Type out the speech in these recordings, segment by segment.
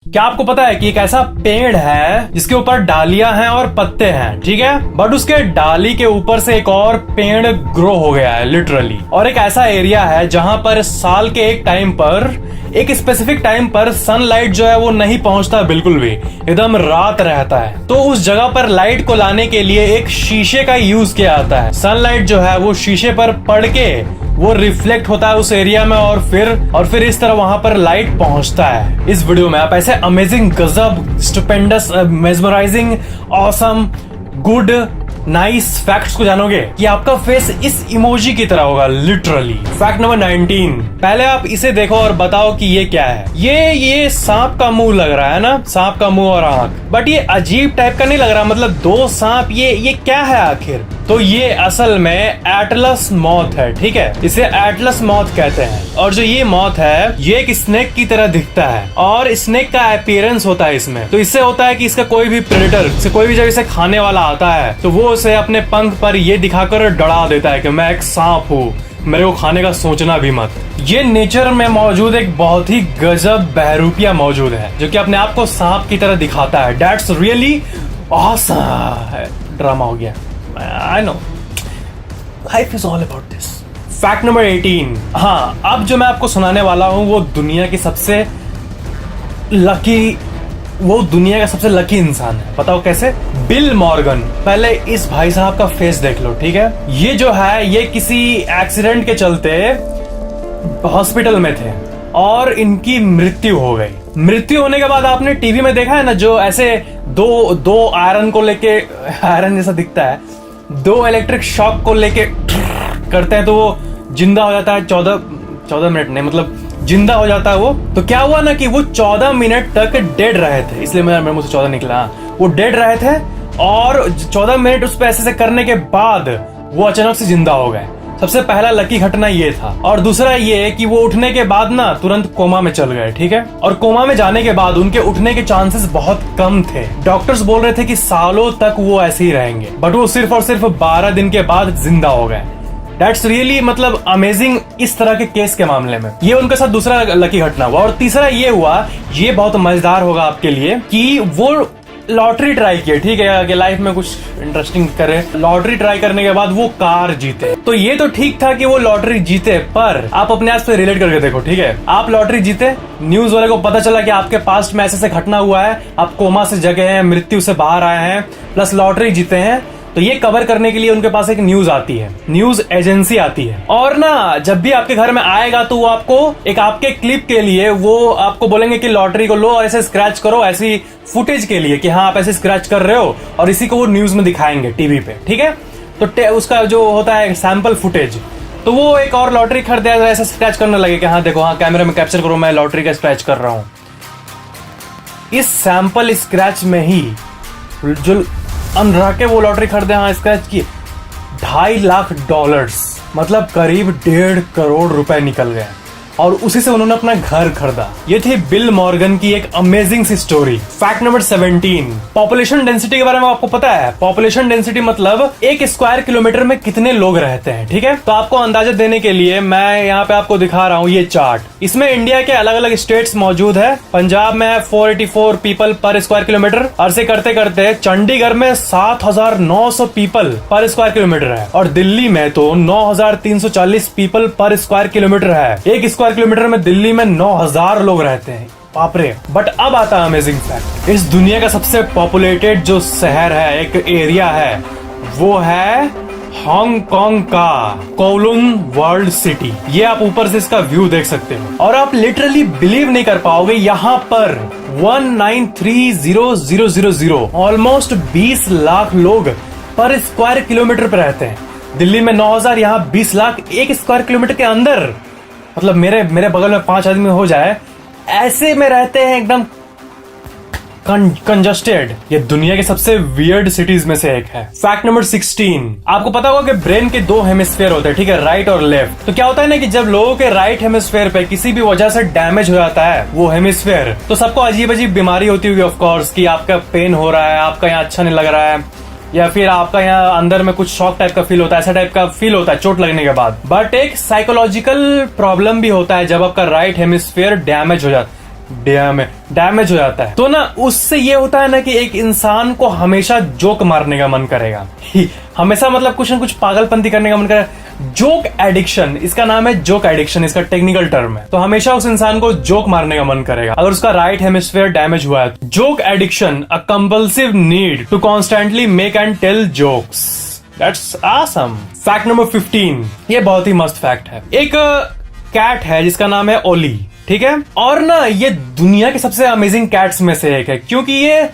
क्या आपको पता है कि एक ऐसा पेड़ है जिसके ऊपर डालियां हैं और पत्ते हैं, ठीक है, बट उसके डाली के ऊपर से एक और पेड़ ग्रो हो गया है लिटरली। और एक ऐसा एरिया है जहां पर साल के एक टाइम पर, एक स्पेसिफिक टाइम पर सनलाइट जो है वो नहीं पहुंचता बिल्कुल भी, एकदम रात रहता है। तो उस जगह पर लाइट को लाने के लिए एक शीशे का यूज किया जाता है। सनलाइट जो है वो शीशे पर पड़ के वो रिफ्लेक्ट होता है उस एरिया में और फिर इस तरह वहां पर लाइट पहुंचता है। इस वीडियो में आप ऐसे अमेजिंग, गजब, stupendous, mesmerising, awesome, good, nice facts को जानोगे कि आपका फेस इस इमोजी की तरह होगा लिटरली। फैक्ट नंबर 19, पहले आप इसे देखो और बताओ कि ये क्या है। ये सांप का मुंह लग रहा है ना, सांप का मुंह और आंख, बट ये अजीब टाइप का नहीं लग रहा, मतलब दो सांप, ये क्या है आखिर? तो ये असल में एटलस मॉथ है, ठीक है, इसे एटलस मॉथ कहते हैं। और जो ये मॉथ है ये एक स्नेक की तरह दिखता है और स्नेक का अपीयरेंस होता है इसमें। तो इससे होता है कि इसका कोई भी प्रेडेटर से, कोई भी जब इसे खाने वाला आता है तो वो उसे अपने पंख पर ये दिखाकर डरा देता है कि मैं एक सांप हूँ, मेरे को खाने का सोचना भी मत। ये नेचर में मौजूद एक बहुत ही गजब बहरूपिया मौजूद है जो कि अपने आप को सांप की तरह दिखाता है। That's really awesome. ड्रामा हो गया, I know. Life is all about this. Fact number 18, हाँ, अब जो मैं आपको सुनाने वाला हूँ वो दुनिया का सबसे लकी इंसान है। बताओ कैसे? Bill Morgan. पहले इस भाई साहब का फेस देख लो, ठीक है। ये जो है ये किसी एक्सीडेंट के चलते हॉस्पिटल में थे और इनकी मृत्यु हो गई। मृत्यु होने के बाद आपने टीवी में देखा है ना, जो ऐसे दो आयरन को लेके, आयरन जैसा दिखता है, दो इलेक्ट्रिक शॉक को लेके करते हैं तो वो जिंदा हो जाता है। 14 मिनट नहीं, मतलब जिंदा हो जाता है वो। तो क्या हुआ ना कि वो 14 मिनट तक डेड रहे थे, इसलिए मेरे मुंह से 14 निकला। वो डेड रहे थे और 14 मिनट उस पे ऐसे करने के बाद वो अचानक से जिंदा हो गए। सबसे पहला लकी घटना ये था। और दूसरा ये कि वो उठने के बाद ना तुरंत कोमा में चल गए, ठीक है। और कोमा में जाने के बाद उनके उठने के चांसेस बहुत कम थे। डॉक्टर्स बोल रहे थे कि सालों तक वो ऐसे ही रहेंगे, बट वो सिर्फ और सिर्फ 12 दिन के बाद जिंदा हो गए। दैट्स रियली मतलब अमेजिंग इस तरह के केस के मामले में। ये उनके साथ दूसरा लकी घटना हुआ। और तीसरा ये हुआ, ये बहुत मजेदार होगा आपके लिए, कि वो लॉटरी ट्राई किए, ठीक है, कि लाइफ में कुछ इंटरेस्टिंग करे। लॉटरी ट्राई करने के बाद वो कार जीते। तो ये तो ठीक था कि वो लॉटरी जीते, पर आप अपने आप से रिलेट करके देखो, ठीक है। आप लॉटरी जीते, न्यूज वाले को पता चला कि आपके पास्ट में ऐसे घटना हुआ है, आप कोमा से जगे हैं, मृत्यु से बाहर आए हैं, प्लस लॉटरी जीते हैं। तो ये कवर करने के लिए उनके पास एक न्यूज आती है, न्यूज एजेंसी आती है। और ना जब भी आपके घर में आएगा तो वो आपको एक आपके क्लिप के लिए वो आपको बोलेंगे कि लॉटरी को लो और ऐसे स्क्रैच करो, ऐसी फुटेज के लिए कि हाँ आप ऐसे स्क्रैच कर रहे हो, और इसी को वो न्यूज में दिखाएंगे टीवी पे, ठीक है। तो उसका जो होता है सैंपल फुटेज, तो वो एक और लॉटरी खरीदे ऐसे स्क्रैच करने लगे कि हाँ देखो, हाँ कैमरे में कैप्चर करो, मैं लॉटरी का स्क्रैच कर रहा हूँ। इस सैंपल स्क्रैच में ही जो अनरा के वो लॉटरी खरीदे, हाँ स्क्रैच की, $2.5 लाख, मतलब करीब 1.5 करोड़ रुपए निकल गए। और उसी से उन्होंने अपना घर खरीदा। ये थी बिल मॉर्गन की एक अमेजिंग सी story. Fact number 17, population density के बारे में आपको पता है? पॉपुलेशन डेंसिटी मतलब 1 स्क्वायर किलोमीटर में कितने लोग रहते हैं, ठीक है। तो आपको अंदाजा देने के लिए मैं यहाँ पे आपको दिखा रहा हूँ ये चार्ट। इसमें इंडिया के अलग अलग स्टेट्स मौजूद है। पंजाब में 484 पीपल पर स्क्वायर किलोमीटर, और से करते करते चंडीगढ़ में 7,900 पीपल पर स्क्वायर किलोमीटर है, और दिल्ली में तो 9,340 पीपल पर स्क्वायर किलोमीटर है। 1 स्क्वायर किलोमीटर में दिल्ली में 9,000 लोग रहते हैं, बाप रे। बट अब आता है अमेजिंग फैक्ट। इस दुनिया का सबसे पॉपुलेटेड जो शहर है, एक एरिया है, वो है हांगकांग का कोलुन वर्ल्ड सिटी। ये आप ऊपर से इसका व्यू देख सकते हो और आप लिटरली बिलीव नहीं कर पाओगे, यहाँ पर 1930000 ऑलमोस्ट 20 लाख लोग पर स्क्वायर किलोमीटर पे रहते हैं। दिल्ली में 9,000, यहाँ 20 लाख 1 स्क्वायर किलोमीटर के अंदर। मतलब मेरे बगल में 5 आदमी हो जाए, ऐसे में रहते हैं एकदम कंजस्टेड। ये दुनिया के सबसे वियर्ड सिटीज में से एक है। फैक्ट नंबर 16, आपको पता होगा कि ब्रेन के 2 हेमिस्फीयर होते हैं, ठीक है, राइट और लेफ्ट। तो क्या होता है ना कि जब लोगों के राइट हेमिस्फीयर पे किसी भी वजह से डैमेज हो जाता है वो हेमिस्फीयर, तो सबको अजीब अजीब बीमारी होती होगी ऑफ कोर्स, कि आपका पेन हो रहा है, आपका यहाँ अच्छा नहीं लग रहा है, या फिर आपका यहाँ अंदर में कुछ शॉक टाइप का फील होता है, ऐसा टाइप का फील होता है चोट लगने के बाद। बट एक साइकोलॉजिकल प्रॉब्लम भी होता है जब आपका राइट हेमिस्फीयर डैमेज हो जाता है। डैमेज हो जाता है। तो ना उससे ये होता है ना कि एक इंसान को हमेशा जोक मारने का मन करेगा हमेशा मतलब कुछ ना कुछ पागलपंती करने का मन करेगा। जोक एडिक्शन, इसका नाम है जोक एडिक्शन, इसका टेक्निकल टर्म है। तो हमेशा उस इंसान को जोक मारने का मन करेगा अगर उसका राइट हेमिस्फीयर डैमेज हुआ है। Joke addiction, a compulsive need to constantly make and tell jokes. That's awesome. Fact number 15, ये बहुत ही मस्त फैक्ट है। एक कैट है जिसका नाम है ओली, ठीक है। और ना ये दुनिया के सबसे अमेजिंग कैट्स में से एक है, क्योंकि ये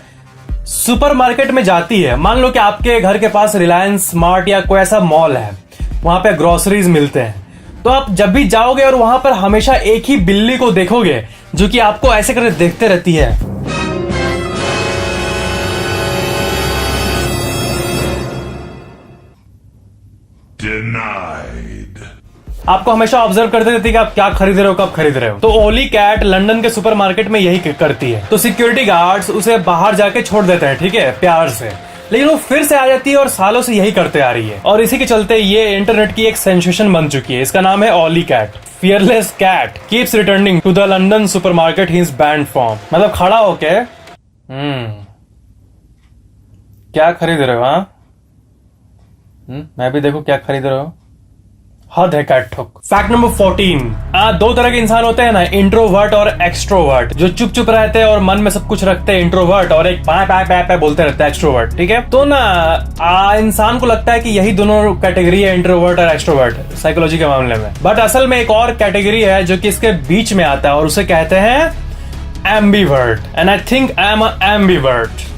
सुपरमार्केट में जाती है। मान लो कि आपके घर के पास रिलायंस स्मार्ट या कोई ऐसा मॉल है, वहां पे ग्रोसरीज मिलते हैं, तो आप जब भी जाओगे और वहां पर हमेशा एक ही बिल्ली को देखोगे जो कि आपको ऐसे करके देखते रहती है। Denied. आपको हमेशा ऑब्जर्व करते रहती है कि आप क्या खरीद रहे हो, कब खरीद रहे हो। तो ओली कैट लंदन के सुपरमार्केट में यही करती है। तो सिक्योरिटी गार्ड्स उसे बाहर जाके छोड़ देते हैं, ठीक है, प्यार से, लेकिन वो फिर से आ जाती है और सालों से यही करते आ रही है। और इसी के चलते ये इंटरनेट की एक सेंसेशन बन चुकी है। इसका नाम है Olly cat. Fearless cat keeps returning to the London supermarket he is banned from. मतलब खड़ा होके क्या खरीद रहे हो, हाँ मैं भी देखो क्या खरीद रहे हो। हद है कैट ठोक। फैक्ट नंबर 14, दो तरह के इंसान होते हैं ना, इंट्रोवर्ट और एक्सट्रोवर्ट। जो चुप चुप रहते हैं और मन में सब कुछ रखते हैं इंट्रोवर्ट, और एक पाए पाए पाए पाए बोलते रहते हैं एक्सट्रोवर्ट, ठीक है। तो ना इंसान को लगता है कि यही दोनों कैटेगरी है, इंट्रोवर्ट और एक्सट्रोवर्ट, साइकोलॉजी के मामले में। बट असल में एक और कैटेगरी है जो कि इसके बीच में आता है और उसे कहते हैं ambivert. And I think I am ambivert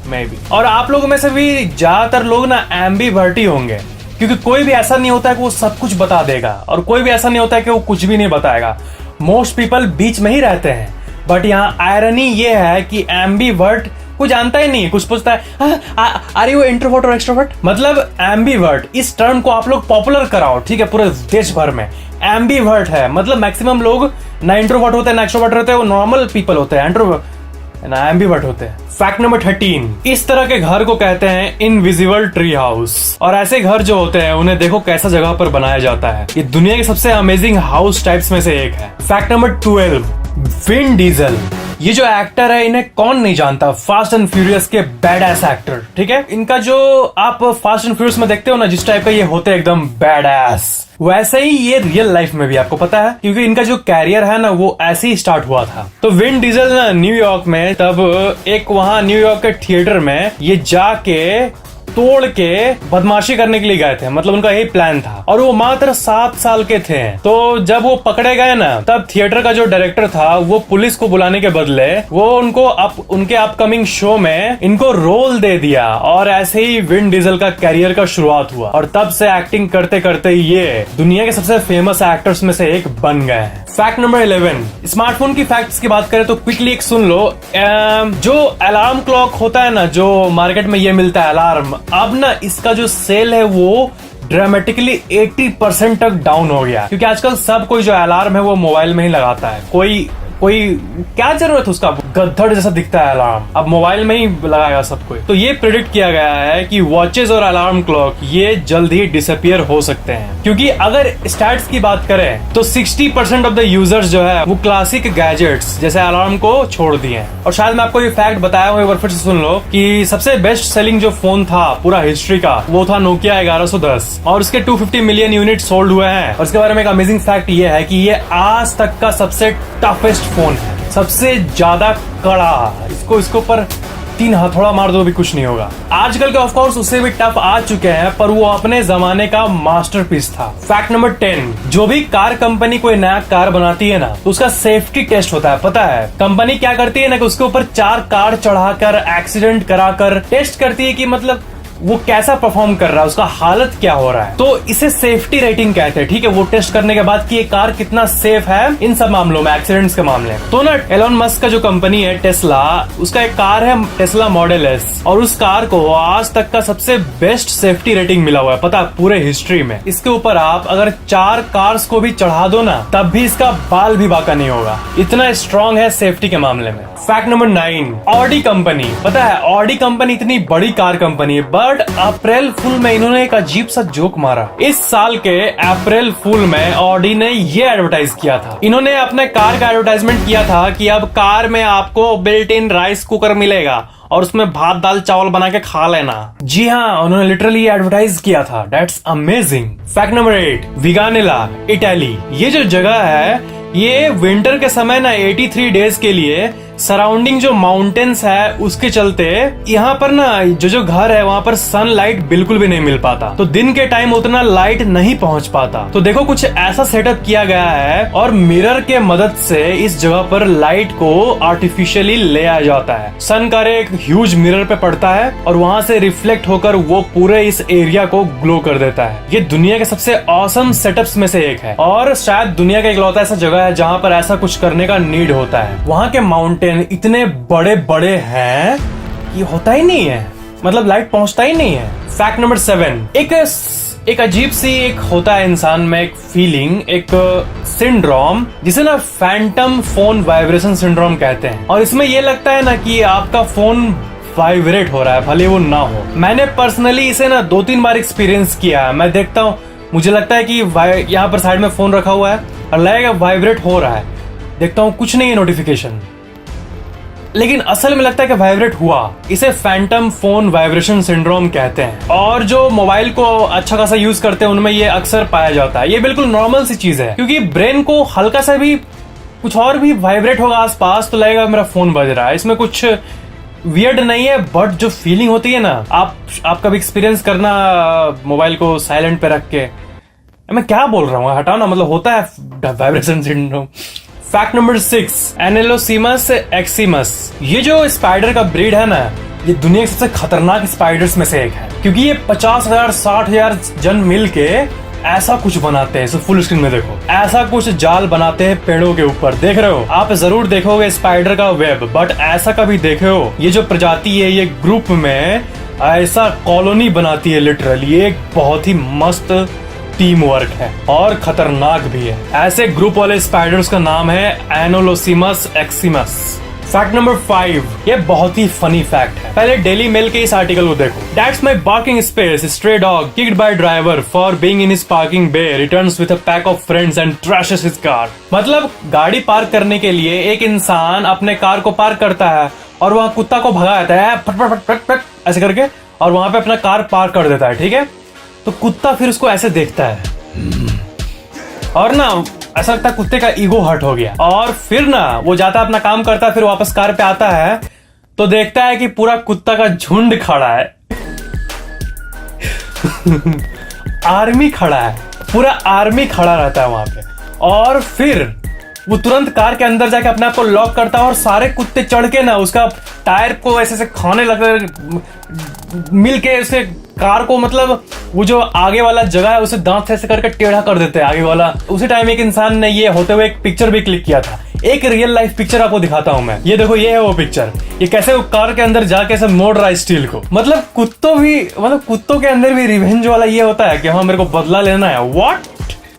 may be. और आप लोगों में से भी ज्यादातर लोग ना एम्बीवर्ट ही होंगे, क्योंकि कोई भी ऐसा नहीं होता है कि वो सब कुछ बता देगा और कोई भी ऐसा नहीं होता है कि वो कुछ भी नहीं बताएगा। मोस्ट पीपल बीच में ही रहते हैं। बट यहाँ आयरनी ये है कि एम्बीवर्ट कुछ जानता ही नहीं, कुछ पूछता है आर यू इंट्रोवर्ट और एक्सट्रोवर्ट। मतलब एम्बीवर्ट, इस टर्म को आप लोग पॉपुलर कराओ, ठीक है, पूरे देश भर में। एम्बीवर्ट है मतलब मैक्सिमम लोग ना इंट्रोवर्ट होते हैं ना एक्सट्रोवर्ट होते हैं, वो नॉर्मल पीपल होते हैं, ना एम्बीवर्ट होते हैं। फैक्ट नंबर 13, इस तरह के घर को कहते हैं इनविजिबल ट्री हाउस। और ऐसे घर जो होते हैं उन्हें देखो कैसा जगह पर बनाया जाता है। ये दुनिया के सबसे अमेजिंग हाउस टाइप्स में से एक है। Fact number 12, Vin Diesel. ये जो एक्टर है इन्हें कौन नहीं जानता, फास्ट एंड फ्यूरियस के बैड एस एक्टर, ठीक है। इनका जो आप फास्ट एंड फ्यूरियस में देखते हो ना, जिस टाइप का ये होते हैं एकदम बैड एस, वैसे ही ये रियल लाइफ में भी आपको पता है, क्योंकि इनका जो कैरियर है ना वो ऐसे ही स्टार्ट हुआ था। तो विन डीजल ना न्यूयॉर्क में तब एक वहां न्यूयॉर्क के थिएटर में ये जाके तोड़ के बदमाशी करने के लिए गए थे। मतलब उनका यही प्लान था और वो मात्र 7 साल के थे। तो जब वो पकड़े गए ना, तब थिएटर का जो डायरेक्टर था वो पुलिस को बुलाने के बदले वो उनको उनके अपकमिंग शो में इनको रोल दे दिया और ऐसे ही विन डीजल का कैरियर का शुरुआत हुआ। और तब से एक्टिंग करते करते ये दुनिया के सबसे फेमस एक्टर्स में से एक बन गए हैं। फैक्ट नंबर 11, स्मार्टफोन की फैक्ट्स की बात करें तो क्विकली एक सुन लो। जो अलार्म क्लॉक होता है ना, जो मार्केट में ये मिलता है अलार्म, अब ना इसका जो सेल है वो ड्रामेटिकली 80% तक डाउन हो गया, क्योंकि आजकल सब कोई जो अलार्म है वो मोबाइल में ही लगाता है। कोई क्या जरूरत है उसका, गद्धड़ जैसा दिखता है अलार्म, अब मोबाइल में ही लगाएगा सब कोई। तो ये प्रेडिक्ट किया गया है कि वॉचेस और अलार्म क्लॉक ये जल्द ही डिसअपियर हो सकते हैं, क्योंकि अगर स्टैट्स की बात करें तो 60% ऑफ द यूजर्स जो है वो क्लासिक गैजेट्स जैसे अलार्म को छोड़ दिए हैं। और शायद मैं आपको ये फैक्ट बताया हूँ, एक बार फिर से सुन लो कि सबसे बेस्ट सेलिंग जो फोन था पूरा हिस्ट्री का वो था नोकिया 1110 और उसके 250 मिलियन यूनिट सोल्ड हुए हैं। और इसके बारे में एक अमेजिंग फैक्ट ये है कि ये आज तक का सबसे टफेस्ट फोन है, सबसे ज्यादा कड़ा। इसको ऊपर 3 हथौड़ा मार दो भी कुछ नहीं होगा। आजकल के ऑफकोर्स उससे भी टफ आ चुके हैं, पर वो अपने जमाने का मास्टरपीस था। फैक्ट नंबर 10, जो भी कार कंपनी कोई नया कार बनाती है ना तो उसका सेफ्टी टेस्ट होता है। पता है कंपनी क्या करती है ना कि उसके ऊपर 4 कार चढ़ाकर एक्सीडेंट कराकर टेस्ट करती है कि मतलब वो कैसा परफॉर्म कर रहा है, उसका हालत क्या हो रहा है। तो इसे सेफ्टी रेटिंग कहते हैं, ठीक है। वो टेस्ट करने के बाद कि ये कार कितना सेफ है इन सब मामलों में, एक्सीडेंट्स के मामले में। तो ना एलोन मस्क का जो कंपनी है टेस्ला, उसका एक कार है टेस्ला मॉडल एस, और उस कार को आज तक का सबसे बेस्ट सेफ्टी रेटिंग मिला हुआ है, पता है, पूरे हिस्ट्री में। इसके ऊपर आप अगर 4 कार्स को भी चढ़ा दो ना तब भी इसका बाल भी बाका नहीं होगा, इतना स्ट्रॉन्ग है सेफ्टी के मामले में। Fact number 9, Audi company. पता है ऑडी कंपनी इतनी बड़ी कार कंपनी है, बट अप्रैल फूल में इन्होंने एक अजीब सा जोक मारा। इस साल के अप्रैल फूल में ऑडी ने ये एडवर्टाइज किया था। इन्होंने अपने कार का एडवर्टाइजमेंट किया था कि अब कार में आपको बिल्ट इन राइस कुकर मिलेगा और उसमें भात दाल चावल बना के खा लेना। जी हाँ, उन्होंने लिटरली एडवर्टाइज किया था। That's amazing. Fact number 8, Viganella, Italy. ये जो जगह है ये विंटर के समय ना 83 डेज के लिए सराउंडिंग जो माउंटेन्स है उसके चलते यहाँ पर ना जो घर है वहाँ पर सनलाइट बिल्कुल भी नहीं मिल पाता, तो दिन के टाइम उतना लाइट नहीं पहुँच पाता। तो देखो कुछ ऐसा सेटअप किया गया है और मिरर के मदद से इस जगह पर लाइट को आर्टिफिशियली ले आया जाता है। सन का रे एक ह्यूज मिरर पे पड़ता है और वहाँ से रिफ्लेक्ट होकर वो पूरे इस एरिया को ग्लो कर देता है। ये दुनिया के सबसे ऑसम सेटअप्स में से एक है और शायद दुनिया का इकलौता ऐसा जगह है जहाँ पर ऐसा कुछ करने का नीड होता है। वहाँ के माउंटेन इतने बड़े बड़े हैं कि होता ही नहीं है, मतलब लाइट पहुंचता ही नहीं है। फैक्ट नंबर 7, एक अजीब सी एक होता है इंसान में एक फीलिंग, एक सिंड्रोम जिसे ना फैंटम फोन वाइब्रेशन सिंड्रोम कहते हैं। और इसमें ये लगता है ना कि आपका फोन वाइब्रेट हो रहा है भले वो ना हो। मैंने पर्सनली इसे ना 2-3 बार एक्सपीरियंस किया है। मैं देखता हूँ, मुझे लगता है कि यहाँ पर साइड में फोन रखा हुआ है और लगेगा वाइब्रेट हो रहा है, देखता हूँ कुछ नहीं है नोटिफिकेशन, लेकिन असल में लगता है कि वाइब्रेट हुआ। इसे फैंटम फोन वाइब्रेशन सिंड्रोम कहते हैं और जो मोबाइल को अच्छा खासा यूज करते हैं उनमें ये अक्सर पाया जाता है। ये बिल्कुल नॉर्मल सी चीज है क्योंकि ब्रेन को हल्का सा भी कुछ और भी वाइब्रेट होगा आसपास तो लगेगा मेरा फोन बज रहा है। इसमें कुछ वियर्ड नहीं है, बट जो फीलिंग होती है ना, आप कभी एक्सपीरियंस करना मोबाइल को साइलेंट पे रख के। मैं क्या बोल रहा हूँ, हटाओ ना, मतलब होता है वाइब्रेशन सिंड्रोम। Fact number 6, एनेलोसीमस एक्सीमस। ये जो स्पाइडर का ब्रीड है ना, ये दुनिया के सबसे खतरनाक स्पाइडर्स में से एक है क्योंकि ये 50,000 60,000 जन मिल के ऐसा कुछ बनाते हैं। फुल स्क्रीन में देखो, ऐसा कुछ जाल बनाते हैं पेड़ों के ऊपर, देख रहे हो आप? जरूर देखोगे स्पाइडर का वेब, बट ऐसा कभी देखे हो? ये जो प्रजाति है ये ग्रुप में ऐसा कॉलोनी बनाती है लिटरली। एक बहुत ही मस्त टीम वर्क है और खतरनाक भी है। ऐसे ग्रुप वाले स्पाइडर्स का नाम है एनोलोसीमस एक्सीमस। फैक्ट नंबर 5, ये बहुत ही फनी फैक्ट है। पहले डेली मेल के इस आर्टिकल को देखो। That's my parking space, stray dog kicked by driver for being in his parking bay returns with a pack of friends and trashes his car. मतलब गाड़ी पार्क करने के लिए एक इंसान अपने कार को पार्क करता है और वहाँ कुत्ता को भगा देता है फट फट फट फट ऐसे करके, और वहां पे अपना कार पार्क कर देता है, ठीक है? तो कुत्ता फिर उसको ऐसे देखता है और ना ऐसा लगता है कुत्ते का ईगो हर्ट हो गया, और फिर ना वो जाता है अपना काम करता है, फिर वापस कार पे आता है तो देखता है कि पूरा कुत्ता का झुंड खड़ा है आर्मी खड़ा है, पूरा आर्मी खड़ा रहता है वहां पे। और फिर वो तुरंत कार के अंदर जाके अपने आप को लॉक करता है और सारे कुत्ते चढ़ के ना उसका टायर को ऐसे से खाने लगे मिल के उसे कार को, मतलब वो जो आगे वाला जगह है उसे दांत ऐसे करके टेढ़ा कर देते हैं आगे वाला। उसी टाइम एक इंसान ने ये होते हुए एक पिक्चर भी क्लिक किया था। एक रियल लाइफ पिक्चर आपको दिखाता हूं मैं, ये देखो, ये है वो पिक्चर। ये कैसे वो कार के अंदर जाके ऐसे मोड़ रहा है स्टील को। मतलब कुत्तों के अंदर भी रिवेंज वाला ये होता है कि हाँ मेरे को बदला लेना है। What?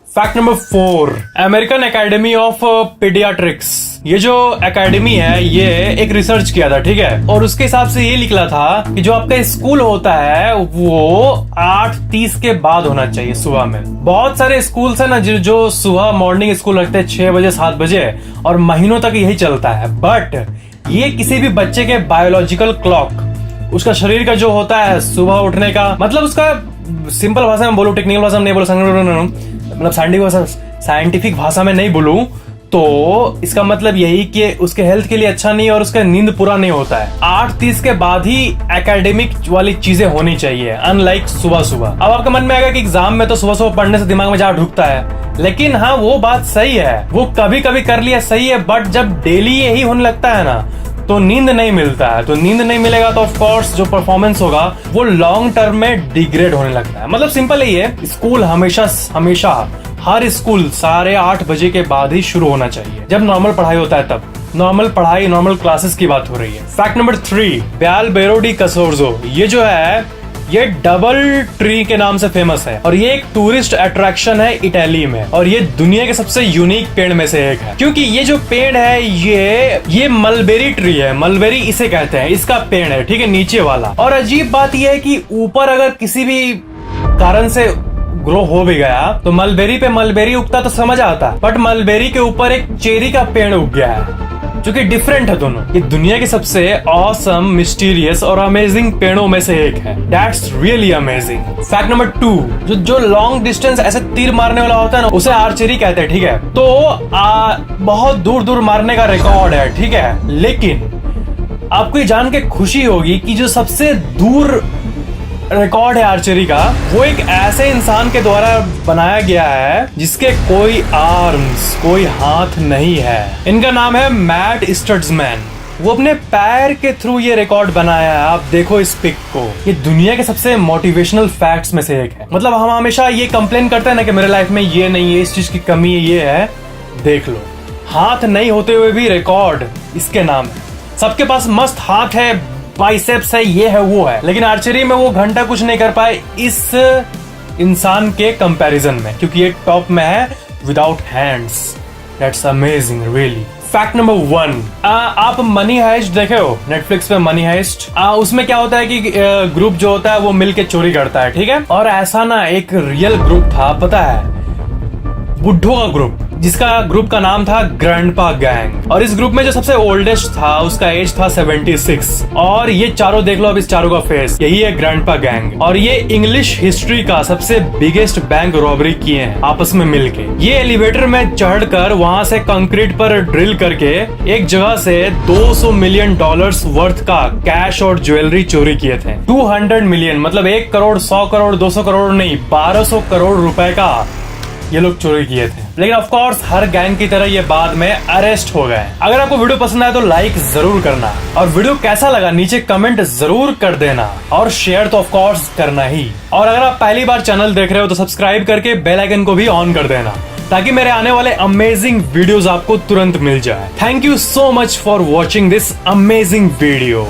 Fact number 4, American academy of paediatrics. ये जो एकेडमी है ये एक रिसर्च किया था, ठीक है? और उसके हिसाब से ये निकला था कि जो आपका स्कूल होता है वो 8:30 के बाद होना चाहिए सुबह में। बहुत सारे स्कूल्स है ना जो सुबह मॉर्निंग स्कूल रखते हैं 6 बजे 7 बजे और महीनों तक यही चलता है। बट ये किसी भी बच्चे के बायोलॉजिकल क्लॉक, उसका शरीर का जो होता है सुबह उठने का, मतलब उसका सिंपल भाषा में बोलूं, टेक्निकल भाषा में नहीं बोलूं, मतलब साइंटिफिक भाषा में नहीं बोलूं तो इसका मतलब यही कि उसके हेल्थ के लिए अच्छा नहीं और उसका नींद पूरा नहीं होता है। 8:30 के बाद ही एकेडमिक वाली चीजें होनी चाहिए, अनलाइक सुबह सुबह। अब आपके मन में आएगा कि एग्जाम में तो सुबह सुबह पढ़ने से दिमाग में जा ढुकता है, लेकिन हाँ वो बात सही है, वो कभी कभी कर लिया सही है, बट जब डेली यही होने लगता है ना तो नींद नहीं मिलता है। तो नींद नहीं मिलेगा तो ऑफ कोर्स जो परफॉर्मेंस होगा वो लॉन्ग टर्म में डिग्रेड होने लगता है। मतलब सिंपल ही है, स्कूल हमेशा हर स्कूल 8:30 बजे के बाद ही शुरू होना चाहिए, जब नॉर्मल पढ़ाई होता है तब। नॉर्मल पढ़ाई, नॉर्मल क्लासेस की बात हो रही है। फैक्ट नंबर 3, ब्याल बेरो डी कसोर्जो। ये जो है ये डबल ट्री के नाम से फेमस है और ये एक टूरिस्ट अट्रैक्शन है इटली में, और ये दुनिया के सबसे यूनिक पेड़ में से एक है, क्योंकि ये जो पेड़ है ये मलबेरी ट्री है। मलबेरी इसे कहते हैं, इसका पेड़ है, ठीक है, नीचे वाला। और अजीब बात यह है कि ऊपर अगर किसी भी कारण से ग्रो हो भी गया तो मलबेरी पे मलबेरी उगता तो समझ आता, बट मलबेरी के ऊपर एक चेरी का पेड़ उग गया है जो कि डिफरेंट है दोनों। ये दुनिया के सबसे ऑसम, मिस्टीरियस और अमेजिंग पेड़ों में से एक है। That's really amazing. Fact number 2, जो लॉन्ग डिस्टेंस ऐसे तीर मारने वाला होता है ना, उसे आर्चरी कहते हैं, ठीक है। तो बहुत दूर दूर मारने का रिकॉर्ड है, ठीक है। लेकिन आपको ये जान के खुशी होगी कि जो सबसे दूर रिकॉर्ड है आर्चरी का, वो एक ऐसे इंसान के द्वारा बनाया गया है जिसके कोई आर्म्स, कोई हाथ नहीं है। इनका नाम है मैट स्टड्समैन। वो अपने पैर के थ्रू ये रिकॉर्ड बनाया है। आप देखो इस पिक को, ये दुनिया के सबसे मोटिवेशनल फैक्ट्स में से एक है। मतलब हम हमेशा ये कंप्लेन करते हैं ना कि मेरे लाइफ में ये नहीं है, इस चीज की कमी है, ये है। देख लो, हाथ नहीं होते हुए भी रिकॉर्ड इसके नाम है। सबके पास मस्त हाथ है, बाइसेप्स है, ये है, वो है, लेकिन आर्चरी में वो घंटा कुछ नहीं कर पाए इस इंसान के कंपैरिजन में, क्योंकि ये टॉप में है without hands. That's amazing really. Fact number 1, आप मनी हाइस्ट देखे हो नेटफ्लिक्स पे? मनी हाइस्ट, उसमें क्या होता है कि ग्रुप जो होता है वो मिलके चोरी करता है, ठीक है। और ऐसा ना एक रियल ग्रुप था, पता है, बुड्ढों का ग्रुप, जिसका ग्रुप का नाम था ग्रैंडपा गैंग। और इस ग्रुप में जो सबसे ओल्डेस्ट था उसका एज था 76। और ये चारों देख लो, अब इस चारों का फेस, यही है ग्रैंडपा गैंग। और ये इंग्लिश हिस्ट्री का सबसे बिगेस्ट बैंक रॉबरी किए हैं आपस में मिलके। ये एलिवेटर में चढ़कर वहां से कंक्रीट पर ड्रिल करके एक जगह से $200 मिलियन वर्थ का कैश और ज्वेलरी चोरी किए थे। 200 मिलियन मतलब 1 करोड़, 100 करोड़, 200 करोड़ नहीं, 1200 करोड़ रुपए का ये लोग चोरी किए थे। लेकिन ऑफ कोर्स हर गैंग की तरह ये बाद में अरेस्ट हो गए। अगर आपको वीडियो पसंद आया तो लाइक जरूर करना, और वीडियो कैसा लगा नीचे कमेंट जरूर कर देना, और शेयर तो ऑफ कोर्स करना ही। और अगर आप पहली बार चैनल देख रहे हो तो सब्सक्राइब करके बेल आइकन को भी ऑन कर देना, ताकि मेरे आने वाले अमेजिंग वीडियोस आपको तुरंत मिल जाए। Thank you so much for watching this amazing video.